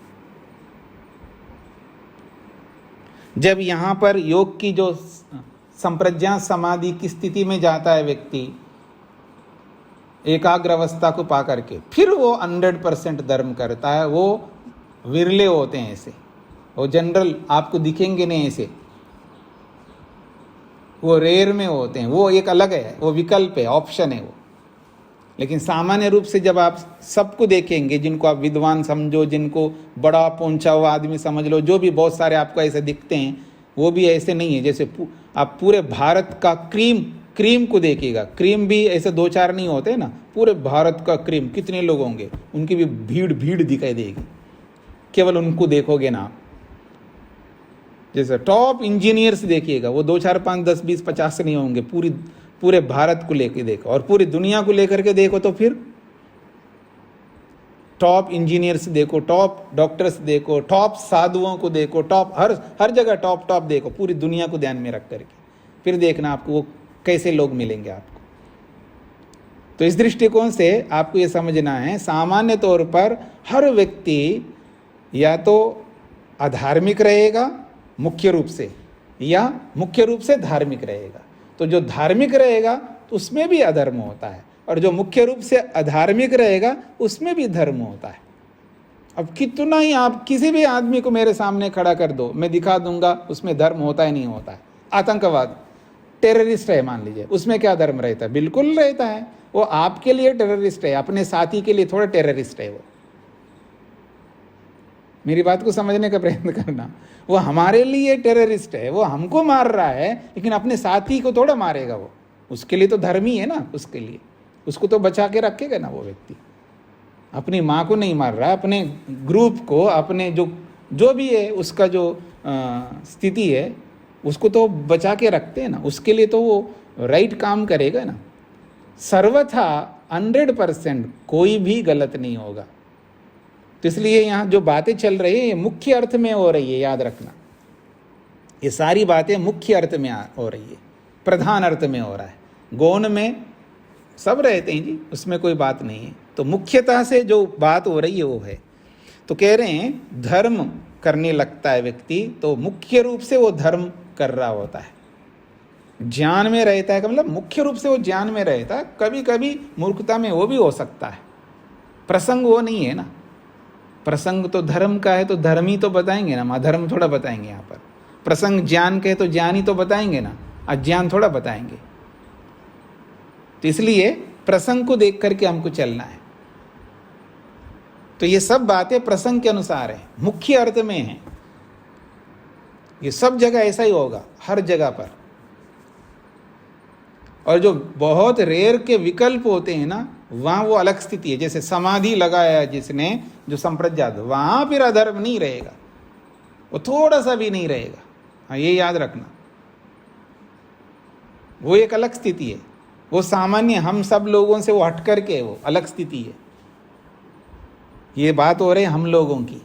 जब यहाँ पर योग की जो संप्रज्ञात समाधि की स्थिति में जाता है व्यक्ति, एकाग्र अवस्था को पा करके, फिर वो 100% धर्म करता है। वो विरले होते हैं ऐसे, वो जनरल आपको दिखेंगे नहीं ऐसे, वो रेयर में होते हैं। वो एक अलग है, वो विकल्प है, ऑप्शन है वो। लेकिन सामान्य रूप से जब आप सबको देखेंगे, जिनको आप विद्वान समझो, जिनको बड़ा पहुंचा हुआ आदमी समझ लो, जो भी बहुत सारे आपको ऐसे दिखते हैं, वो भी ऐसे नहीं है। जैसे आप पूरे भारत का क्रीम को देखिएगा, क्रीम भी ऐसे 2-4 नहीं होते ना, पूरे भारत का क्रीम कितने लोग होंगे, उनकी भी भीड़ दिखाई देगी, केवल उनको देखोगे ना। जैसे टॉप इंजीनियर्स देखिएगा, वो 2, 4, 5, 10, 20, 50 से नहीं होंगे, पूरे भारत को लेकर देखो और पूरी दुनिया को लेकर के देखो, तो फिर टॉप इंजीनियर्स देखो, टॉप डॉक्टर्स देखो, टॉप साधुओं को देखो, टॉप हर जगह टॉप देखो, पूरी दुनिया को ध्यान में रख करके फिर देखना आपको वो कैसे लोग मिलेंगे आपको। तो इस दृष्टिकोण से आपको ये समझना है, सामान्य तौर पर हर व्यक्ति या तो अधार्मिक रहेगा मुख्य रूप से, या मुख्य रूप से धार्मिक रहेगा। तो जो धार्मिक रहेगा तो उसमें भी अधर्म होता है, और जो मुख्य रूप से अधार्मिक रहेगा उसमें भी धर्म होता है। अब कितना ही आप किसी भी आदमी को मेरे सामने खड़ा कर दो, मैं दिखा दूंगा उसमें धर्म होता है नहीं होता है। आतंकवाद, टेररिस्ट है मान लीजिए, उसमें क्या धर्म रहता है? बिल्कुल रहता है। वो आपके लिए टेररिस्ट है, अपने साथी के लिए थोड़ा टेररिस्ट है वो। मेरी बात को समझने का प्रयत्न करना। वो हमारे लिए टेररिस्ट है, वो हमको मार रहा है, लेकिन अपने साथी को थोड़ा मारेगा वो। उसके लिए तो धर्मी है ना, उसके लिए उसको तो बचा के रखेगा ना वो व्यक्ति। अपनी माँ को नहीं मार रहा, अपने ग्रुप को, अपने जो भी है उसका जो स्थिति है उसको तो बचा के रखते हैं ना, उसके लिए तो वो राइट काम करेगा ना। सर्वथा 100% कोई भी गलत नहीं होगा। तो इसलिए यहाँ जो बातें चल रही है ये मुख्य अर्थ में हो रही है, याद रखना। ये सारी बातें मुख्य अर्थ में हो रही है, प्रधान अर्थ में हो रहा है। गौण में सब रहते हैं जी, उसमें कोई बात नहीं है। तो मुख्यतः से जो बात हो रही है वो है, तो कह रहे हैं धर्म करने लगता है व्यक्ति, तो मुख्य रूप से वो धर्म कर रहा होता है। ज्ञान में रहता है, मतलब मुख्य रूप से वो ज्ञान में रहता है। कभी कभी मूर्खता में वो भी हो सकता है, प्रसंग वो नहीं है ना। प्रसंग तो धर्म का है तो धर्म ही तो बताएंगे ना, अधर्म थोड़ा बताएंगे यहाँ पर। प्रसंग ज्ञान के है तो ज्ञान ही तो बताएंगे ना, अज्ञान थोड़ा बताएंगे। तो इसलिए प्रसंग को देख करके हमको चलना है। तो ये सब बातें प्रसंग के अनुसार है, मुख्य अर्थ में है। ये सब जगह ऐसा ही होगा, हर जगह पर। और जो बहुत रेयर के विकल्प होते हैं ना, वहां वो अलग स्थिति है। जैसे समाधि लगाया जिसने, जो संप्रज्ञात, वहां फिर अधर्म नहीं रहेगा, वो थोड़ा सा भी नहीं रहेगा। हाँ, ये याद रखना। वो एक अलग स्थिति है, वो सामान्य हम सब लोगों से वो हट करके वो अलग स्थिति है। ये बात हो रही है हम लोगों की।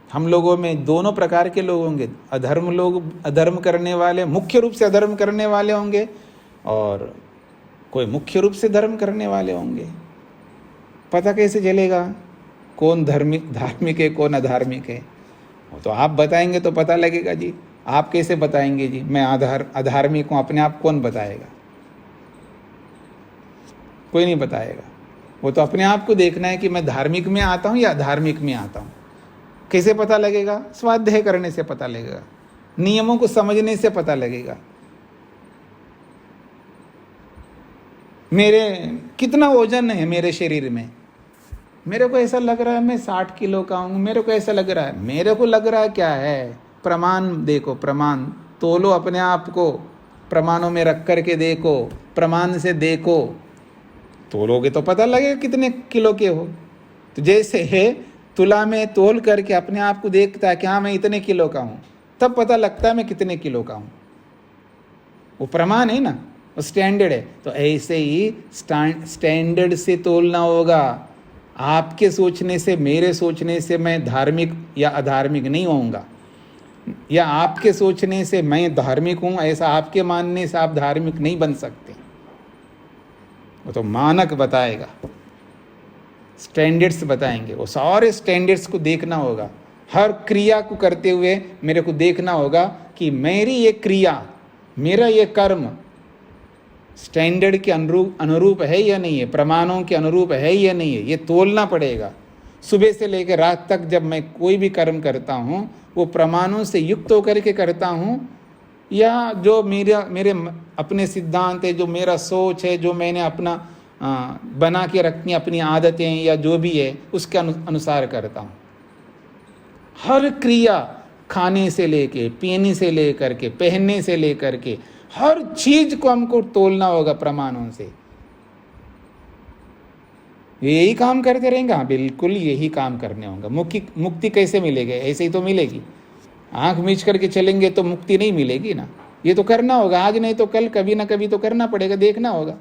हम लोगों में दोनों प्रकार के लोग होंगे। अधर्म लोग, अधर्म करने वाले, मुख्य रूप से अधर्म करने वाले होंगे, और कोई मुख्य रूप से धर्म करने वाले होंगे। पता कैसे चलेगा कौन धार्मिक है कौन अधार्मिक है? वो तो आप बताएंगे तो पता लगेगा जी। आप कैसे बताएंगे जी मैं अधार्मिक हूँ? अपने आप कौन बताएगा? कोई नहीं बताएगा। वो तो अपने आप को देखना है कि मैं धार्मिक में आता हूँ या अधार्मिक में आता हूँ। कैसे पता लगेगा? स्वाध्याय करने से पता लगेगा, नियमों को समझने से पता लगेगा। मेरे कितना वजन है मेरे शरीर में, मेरे को ऐसा लग रहा है मैं 60 किलो का हूँ, मेरे को ऐसा लग रहा है। मेरे को लग रहा है क्या है? प्रमाण देखो, प्रमाण तोलो अपने आप को, प्रमाणों में रख करके देखो, प्रमाण से देखो, तोलोगे तो पता लगेगा कितने किलो के हो। तो जैसे है तुला में तोल करके अपने आप को देखता है कि हाँ मैं इतने किलो का हूँ, तब पता लगता है मैं कितने किलो का हूँ। वो प्रमाण है ना, वो स्टैंडर्ड है। तो ऐसे ही स्टैंडर्ड से तोलना होगा। आपके सोचने से, मेरे सोचने से मैं धार्मिक या अधार्मिक नहीं होऊंगा। या आपके सोचने से मैं धार्मिक हूं, ऐसा आपके मानने से आप धार्मिक नहीं बन सकते। वो तो मानक बताएगा, स्टैंडर्ड्स बताएंगे। वो सारे स्टैंडर्ड्स को देखना होगा। हर क्रिया को करते हुए मेरे को देखना होगा कि मेरी ये क्रिया, मेरा ये कर्म स्टैंडर्ड के अनुरूप है या नहीं है, प्रमाणों के अनुरूप है या नहीं है, ये तोलना पड़ेगा। सुबह से लेकर रात तक जब मैं कोई भी कर्म करता हूँ, वो प्रमाणों से युक्त होकर के करता हूँ, या जो मेरे अपने सिद्धांत है, जो मेरा सोच है, जो मैंने अपना बना के रखनी अपनी आदतें या जो भी है, उसके अनुसार करता हूँ। हर क्रिया, खाने से लेके, पीने से लेकर के, पहनने से लेकर के, हर चीज को हमको तोलना होगा प्रमाणों से। यही काम करते रहेंगे? हाँ, बिल्कुल यही काम करने होगा। मुक्ति कैसे मिलेगी? ऐसे ही तो मिलेगी। आंख मीच करके चलेंगे तो मुक्ति नहीं मिलेगी ना। ये तो करना होगा, आज नहीं तो कल, कभी ना कभी तो करना पड़ेगा। देखना होगा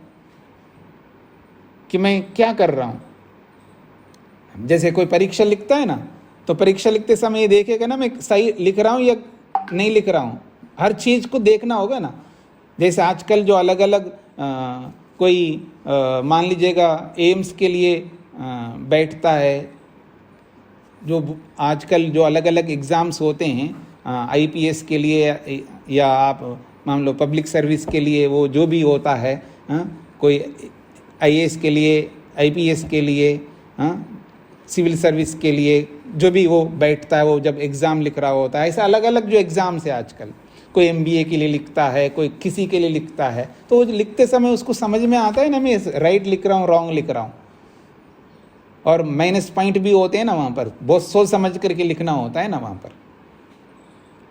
कि मैं क्या कर रहा हूं। जैसे कोई परीक्षा लिखता है ना, तो परीक्षा लिखते समय ये देखेगा ना मैं सही लिख रहा हूं या नहीं लिख रहा हूं। हर चीज को देखना होगा ना। जैसे आजकल जो अलग अलग कोई मान लीजिएगा एम्स के लिए बैठता है, जो आजकल जो अलग अलग एग्ज़ाम्स होते हैं आईपीएस के लिए, या आप मान लो पब्लिक सर्विस के लिए, वो जो भी होता है, कोई आईएएस के लिए, आईपीएस के लिए, सिविल सर्विस के लिए, जो भी वो बैठता है, वो जब एग्ज़ाम लिख रहा होता है। ऐसा अलग अलग जो एग्ज़ाम्स है आजकल, कोई एमबीए के लिए लिखता है, कोई किसी के लिए लिखता है, तो वो लिखते समय उसको समझ में आता है ना मैं राइट लिख रहा हूँ, रॉन्ग लिख रहा हूँ। और माइनस पॉइंट भी होते हैं ना वहाँ पर, बहुत सोच समझ करके लिखना होता है ना वहाँ पर।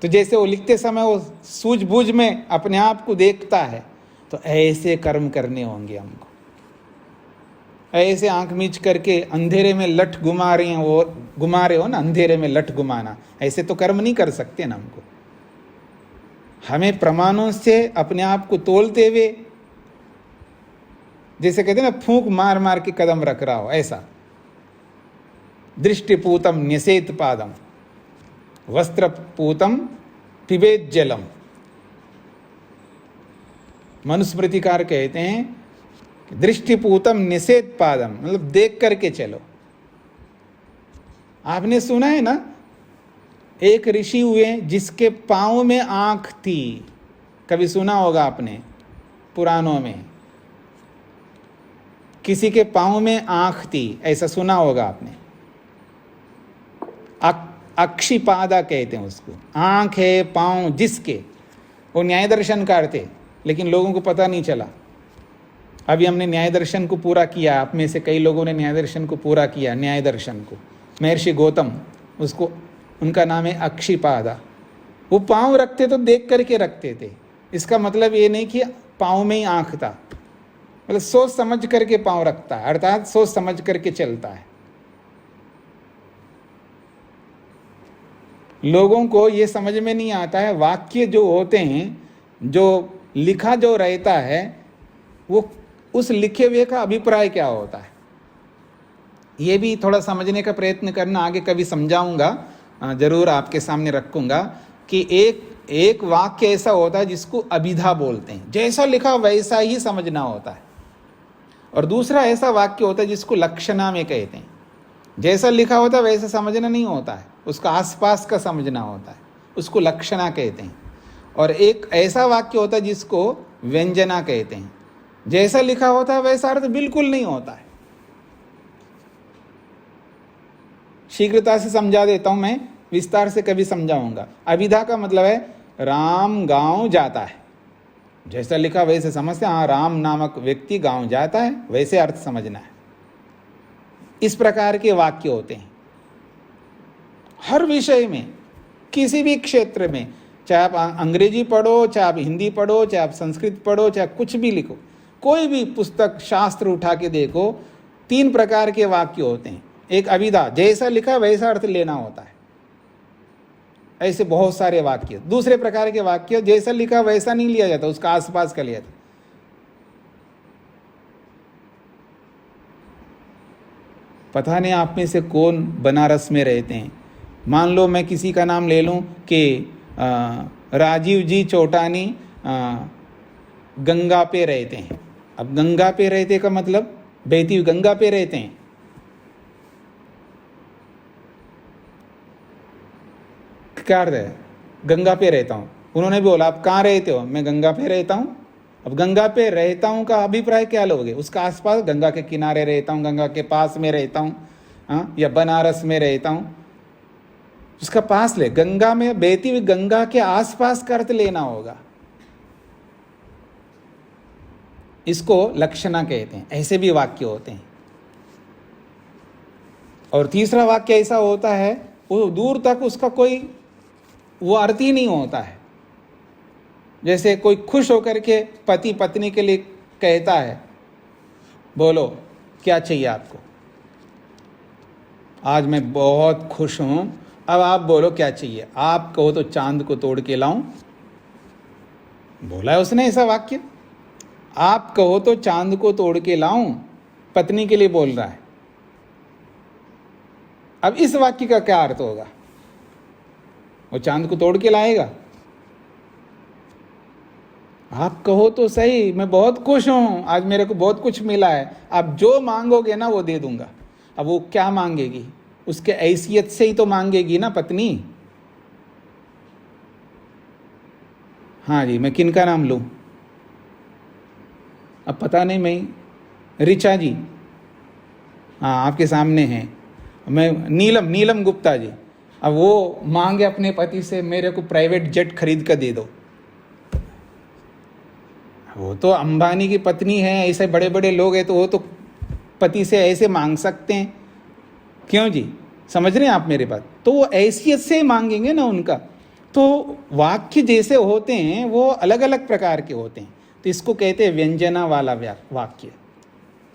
तो जैसे वो लिखते समय वो सूझबूझ में अपने आप को देखता है, तो ऐसे कर्म करने होंगे हमको। ऐसे आंख मीच करके अंधेरे में लठ घुमा रहे हैं, वो घुमा रहे हो ना, अंधेरे में लठ घुमाना, ऐसे तो कर्म नहीं कर सकते ना हमको। हमें प्रमाणों से अपने आप को तोलते हुए, जैसे कहते हैं ना, फूंक मार मार के कदम रख रहा हो, ऐसा। दृष्टिपूतम न्यसेत पादम, वस्त्रपूतम पिबेत जलम। मनुस्मृतिकार कहते हैं दृष्टिपूतम निषेध पादम, मतलब देख करके चलो। आपने सुना है ना, एक ऋषि हुए जिसके पांव में आंख थी, कभी सुना होगा आपने पुराणों में, किसी के पांव में आंख थी, ऐसा सुना होगा आपने। अक्षिपादा कहते हैं उसको, आंख है पांव जिसके। वो न्याय दर्शनकार थे, लेकिन लोगों को पता नहीं चला। अभी हमने न्याय दर्शन को पूरा किया, आप में से कई लोगों ने न्याय दर्शन को पूरा किया, न्याय दर्शन को। महर्षि गौतम, उसको उनका नाम है अक्षिपादा। वो पांव रखते तो देख करके रखते थे। इसका मतलब ये नहीं कि पांव में ही आंख था, मतलब सोच समझ करके पांव रखता है, अर्थात सोच समझ करके चलता है। लोगों को ये समझ में नहीं आता है, वाक्य जो होते हैं, जो लिखा जो रहता है, वो उस लिखे हुए का अभिप्राय क्या होता है, ये भी थोड़ा समझने का प्रयत्न करना। आगे कभी समझाऊंगा, जरूर आपके सामने रखूंगा कि एक वाक्य ऐसा होता है जिसको अभिधा बोलते हैं, जैसा लिखा वैसा ही समझना होता है। और दूसरा ऐसा वाक्य होता है जिसको लक्षणा में कहते हैं, जैसा लिखा होता है वैसा समझना नहीं होता है, उसका आसपास का समझना होता है, उसको लक्षणा कहते हैं। और एक ऐसा वाक्य होता है जिसको व्यंजना कहते हैं, जैसा लिखा होता है वैसा अर्थ बिल्कुल नहीं होता है। शीघ्रता से समझा देता हूं मैं, विस्तार से कभी समझाऊंगा। अभिधा का मतलब है राम गांव जाता है, जैसा लिखा वैसे समझते हैं। हाँ, राम नामक व्यक्ति गांव जाता है, वैसे अर्थ समझना है। इस प्रकार के वाक्य होते हैं हर विषय में, किसी भी क्षेत्र में, चाहे आप अंग्रेजी पढ़ो, चाहे आप हिंदी पढ़ो, चाहे आप संस्कृत पढ़ो, चाहे कुछ भी लिखो, कोई भी पुस्तक शास्त्र उठा के देखो, 3 प्रकार के वाक्य होते हैं। एक अभिधा, जैसा लिखा वैसा अर्थ लेना होता है, ऐसे बहुत सारे वाक्य। दूसरे प्रकार के वाक्य, जैसा लिखा वैसा नहीं लिया जाता, उसका आसपास का लिया जाता। पता नहीं आप में से कौन बनारस में रहते हैं। मान लो मैं किसी का नाम ले लूं कि राजीव जी चोटानी गंगा पे रहते हैं। अब गंगा पे रहते का मतलब बहती हुई गंगा पे रहते हैं। क्या अर्थ है? गंगा पे रहता हूँ। उन्होंने भी बोला आप कहाँ रहते हो? मैं गंगा पे रहता हूँ। अब गंगा पे रहता हूँ का अभिप्राय क्या लोगे? उसका आसपास, गंगा के किनारे रहता हूँ, गंगा के पास में रहता हूँ, हाँ, या बनारस में रहता हूँ, उसका पास ले। गंगा में बहती हुई गंगा के आसपास का अर्थ लेना होगा। इसको लक्षणा कहते हैं। ऐसे भी वाक्य होते हैं। और तीसरा वाक्य ऐसा होता है वो दूर तक उसका कोई वो अर्थ ही नहीं होता है। जैसे कोई खुश होकर के पति पत्नी के लिए कहता है, बोलो क्या चाहिए आपको? आज मैं बहुत खुश हूं, अब आप बोलो क्या चाहिए? आप कहो तो चांद को तोड़ के लाऊं। बोला है उसने ऐसा वाक्य। आप कहो तो चांद को तोड़ के लाऊं, पत्नी के लिए बोल रहा है। अब इस वाक्य का क्या अर्थ होगा? वो चांद को तोड़ के लाएगा? आप कहो तो सही, मैं बहुत खुश हूं, आज मेरे को बहुत कुछ मिला है, आप जो मांगोगे ना वो दे दूंगा। अब वो क्या मांगेगी? उसके हैसियत से ही तो मांगेगी ना पत्नी। हाँ जी, मैं किन का नाम लूं? अब पता नहीं, मैं ऋचा जी, हाँ आपके सामने हैं, मैं नीलम गुप्ता जी। अब वो मांगे अपने पति से मेरे को प्राइवेट जेट खरीद कर दे दो। वो तो अंबानी की पत्नी है, ऐसे बड़े बड़े लोग हैं, तो वो तो पति से ऐसे मांग सकते हैं। क्यों जी? समझ रहे हैं आप मेरे बात? तो वो हैसियत से मांगेंगे ना उनका। तो वाक्य जैसे होते हैं वो अलग अलग प्रकार के होते हैं। तो इसको कहते हैं व्यंजना वाला वाक्य।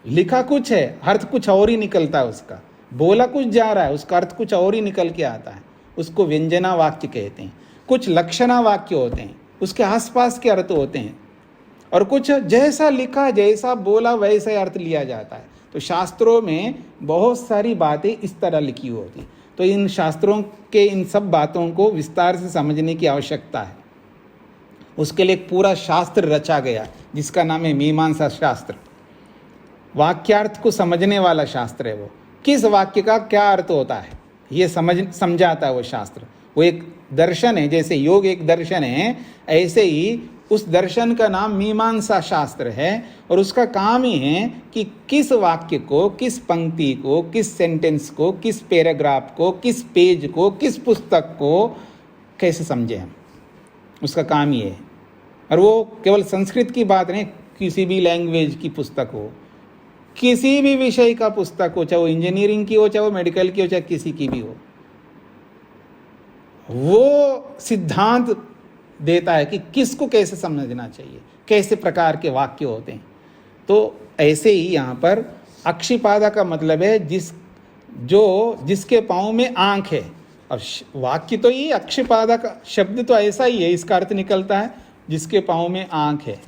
लिखा कुछ है, अर्थ कुछ और ही निकलता है उसका। बोला कुछ जा रहा है, उसका अर्थ कुछ और ही निकल के आता है। उसको व्यंजना वाक्य कहते हैं। कुछ लक्षणा वाक्य होते हैं, उसके आसपास के अर्थ होते हैं। और कुछ जैसा लिखा, जैसा बोला वैसा अर्थ लिया जाता है। तो शास्त्रों में बहुत सारी बातें इस तरह लिखी होती। तो इन शास्त्रों के इन सब बातों को विस्तार से समझने की आवश्यकता है। उसके लिए एक पूरा शास्त्र रचा गया जिसका नाम है मीमांसा शास्त्र। वाक्यार्थ को समझने वाला शास्त्र है वो। किस वाक्य का क्या अर्थ होता है ये समझाता है वो शास्त्र। वो एक दर्शन है, जैसे योग एक दर्शन है, ऐसे ही उस दर्शन का नाम मीमांसा शास्त्र है। और उसका काम ही है कि किस वाक्य को, किस पंक्ति को, किस सेंटेंस को, किस पैराग्राफ को, किस पेज को, किस पुस्तक को कैसे समझें हम। उसका काम ये है। और वो केवल संस्कृत की बात नहीं, किसी भी लैंग्वेज की पुस्तक हो, किसी भी विषय का पुस्तक हो, चाहे वो इंजीनियरिंग की हो, चाहे वो मेडिकल की हो, चाहे किसी की भी हो, वो सिद्धांत देता है कि किसको कैसे समझना चाहिए, कैसे प्रकार के वाक्य होते हैं। तो ऐसे ही यहाँ पर अक्षिपादा का मतलब है जिसके पाँव में आँख है। अब वाक्य तो ये अक्षिपादा का शब्द तो ऐसा ही है, इसका अर्थ निकलता है जिसके पाँव में आँख है।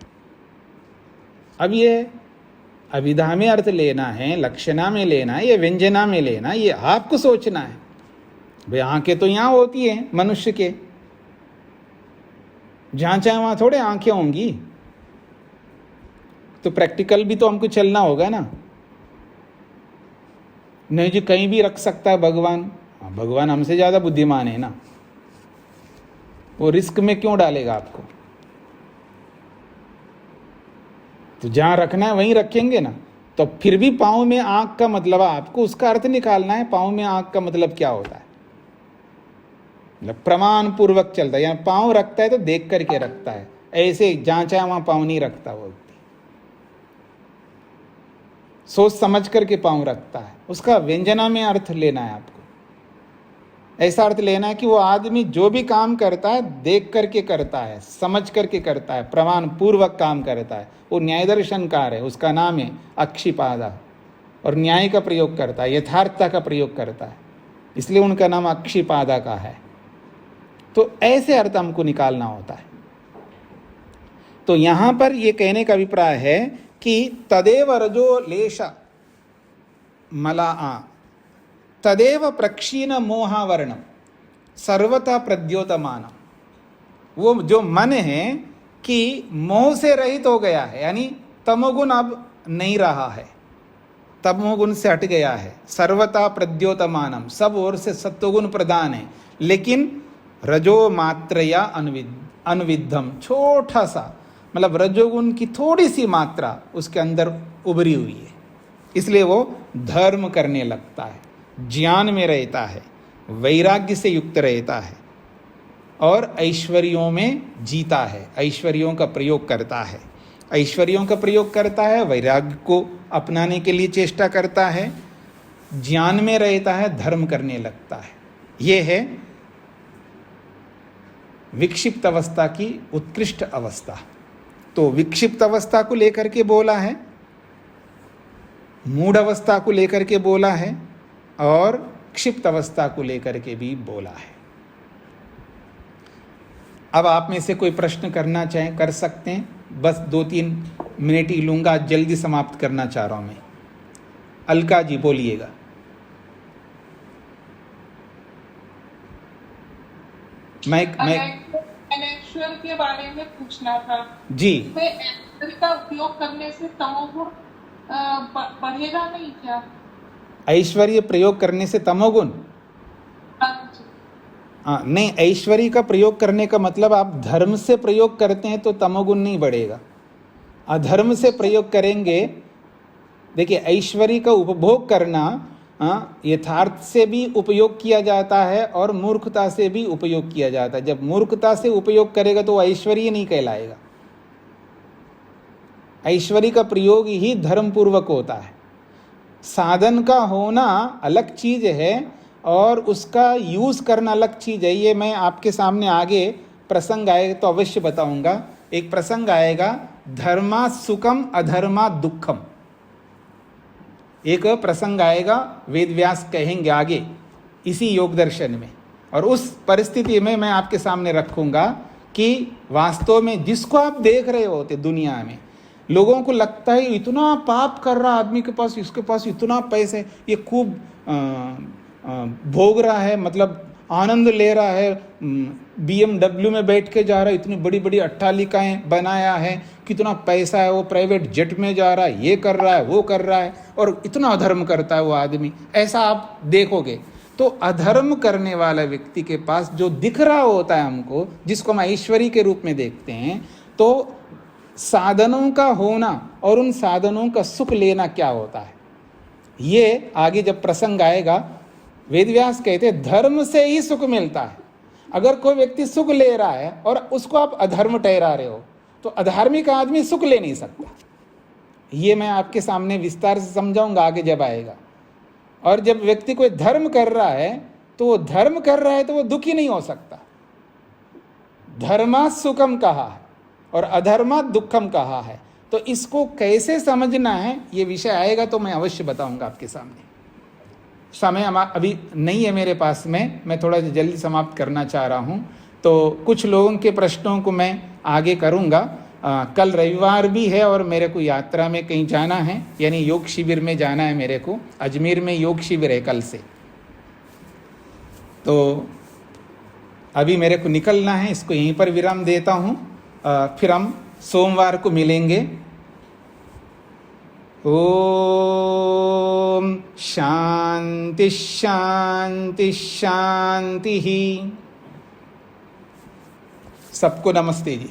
अब ये अभिधा में अर्थ लेना है, लक्षणा में लेना है, ये व्यंजना में लेना है, ये आपको सोचना है। भाई आंखें तो यहाँ होती है मनुष्य के, जहाँ चाहे वहाँ थोड़े आंखें होंगी। तो प्रैक्टिकल भी तो हमको चलना होगा ना। नहीं जी कहीं भी रख सकता है भगवान। भगवान हमसे ज़्यादा बुद्धिमान है ना, वो रिस्क में क्यों डालेगा आपको? तो जहाँ रखना है वहीं रखेंगे ना। तो फिर भी पाँव में आँख का मतलब आपको उसका अर्थ निकालना है। पाँव में आँख का मतलब क्या होता है? मतलब प्रमाण पूर्वक चलता है, यहाँ पाँव रखता है तो देख करके रखता है, ऐसे जहाँ चाहे वहाँ पाँव नहीं रखता। वो सोच समझ करके पाँव रखता है। उसका व्यंजना में अर्थ लेना है आपको। ऐसा अर्थ लेना है कि वो आदमी जो भी काम करता है देख करके करता है, समझ करके करता है, प्रमाण पूर्वक काम करता है। वो न्याय दर्शनकार है, उसका नाम है अक्षिपादा। और न्याय का प्रयोग करता है, यथार्थता का प्रयोग करता है, इसलिए उनका नाम अक्षिपादा का है। तो ऐसे अर्थ हमको निकालना होता है। तो यहाँ पर ये कहने का अभिप्राय है कि तदेव रजो लेश मला तदेव प्रक्षीण मोहावरणम सर्वथा प्रद्योतमानम। वो जो मन है कि मोह से रहित हो गया है, यानी तमोगुण अब नहीं रहा है, तमोगुण से हट गया है, सर्वथा प्रद्योतमानम, सब ओर से सत्वगुण प्रदान है, लेकिन रजो मात्रया अनुविद्धम, छोटा सा मतलब रजोगुण की थोड़ी सी मात्रा उसके अंदर उभरी हुई है, इसलिए वो धर्म करने लगता है, ज्ञान में रहता है, वैराग्य से युक्त रहता है और ऐश्वर्यों में जीता है, ऐश्वर्यों का प्रयोग करता है, ऐश्वर्यों का प्रयोग करता है, वैराग्य को अपनाने के लिए चेष्टा करता है, ज्ञान में रहता है, धर्म करने लगता है। ये है विक्षिप्त अवस्था की उत्कृष्ट अवस्था। तो विक्षिप्त अवस्था को लेकर के बोला है, मूढ़ अवस्था को लेकर के बोला है और क्षिप्त अवस्था को लेकर के भी बोला है। अब आप में से कोई प्रश्न करना चाहें कर सकते हैं, बस 2-3 मिनट ही लूंगा, जल्दी समाप्त करना चाह रहा हूं मैं। अलका जी बोलिएगा। मैं ऐश्वर्य के बारे में पूछना था जी। ऐश्वर्य का उपयोग करने से तमोगुण बढ़ेगा नहीं क्या? ऐश्वर्य प्रयोग करने से तमोगुण? नहीं, ऐश्वर्य का प्रयोग करने का मतलब आप धर्म से प्रयोग करते हैं तो तमोगुण नहीं बढ़ेगा। अधर्म से प्रयोग करेंगे, देखिए ऐश्वर्य का उपभोग करना यथार्थ से भी उपयोग किया जाता है और मूर्खता से भी उपयोग किया जाता है। जब मूर्खता से उपयोग करेगा तो ऐश्वर्य नहीं कहलाएगा। ऐश्वर्य का प्रयोग ही धर्म पूर्वक होता है। साधन का होना अलग चीज है और उसका यूज करना अलग चीज है। ये मैं आपके सामने आगे प्रसंग आएगा तो अवश्य बताऊंगा। एक प्रसंग आएगा, धर्मा सुखम अधर्मा दुखम, एक प्रसंग आएगा, वेद व्यास कहेंगे आगे इसी योग दर्शन में, और उस परिस्थिति में मैं आपके सामने रखूंगा कि वास्तव में जिसको आप देख रहे होते दुनिया में, लोगों को लगता है इतना पाप कर रहा आदमी के पास, इसके पास इतना पैसे, ये खूब भोग रहा है, मतलब आनंद ले रहा है, BMW में बैठ के जा रहा है, इतनी बड़ी बड़ी अट्टालिकाएं बनाया है, कितना पैसा है, वो प्राइवेट जेट में जा रहा है, ये कर रहा है, वो कर रहा है, और इतना अधर्म करता है वो आदमी। ऐसा आप देखोगे तो अधर्म करने वाला व्यक्ति के पास जो दिख रहा होता है हमको, जिसको हम ऐश्वर्य के रूप में देखते हैं, तो साधनों का होना और उन साधनों का सुख लेना क्या होता है, ये आगे जब प्रसंग आएगा। वेदव्यास कहते हैं धर्म से ही सुख मिलता है। अगर कोई व्यक्ति सुख ले रहा है और उसको आप अधर्म ठहरा रहे हो तो अधार्मिक आदमी सुख ले नहीं सकता। ये मैं आपके सामने विस्तार से समझाऊंगा आगे जब आएगा। और जब व्यक्ति कोई धर्म कर रहा है तो वो धर्म कर रहा है तो वो दुखी नहीं हो सकता। धर्मा सुखम कहा है और अधर्मा दुखम कहा है, तो इसको कैसे समझना है ये विषय आएगा तो मैं अवश्य बताऊंगा आपके सामने। समय अभी नहीं है मेरे पास में, मैं थोड़ा जल्दी समाप्त करना चाह रहा हूँ। तो कुछ लोगों के प्रश्नों को मैं आगे करूँगा। कल रविवार भी है और मेरे को यात्रा में कहीं जाना है, यानी योग शिविर में जाना है मेरे को। अजमेर में योग शिविर है कल से, तो अभी मेरे को निकलना है। इसको यहीं पर विराम देता हूँ, फिर हम सोमवार को मिलेंगे। ओम शांति शांति शांति। सबको नमस्ते जी।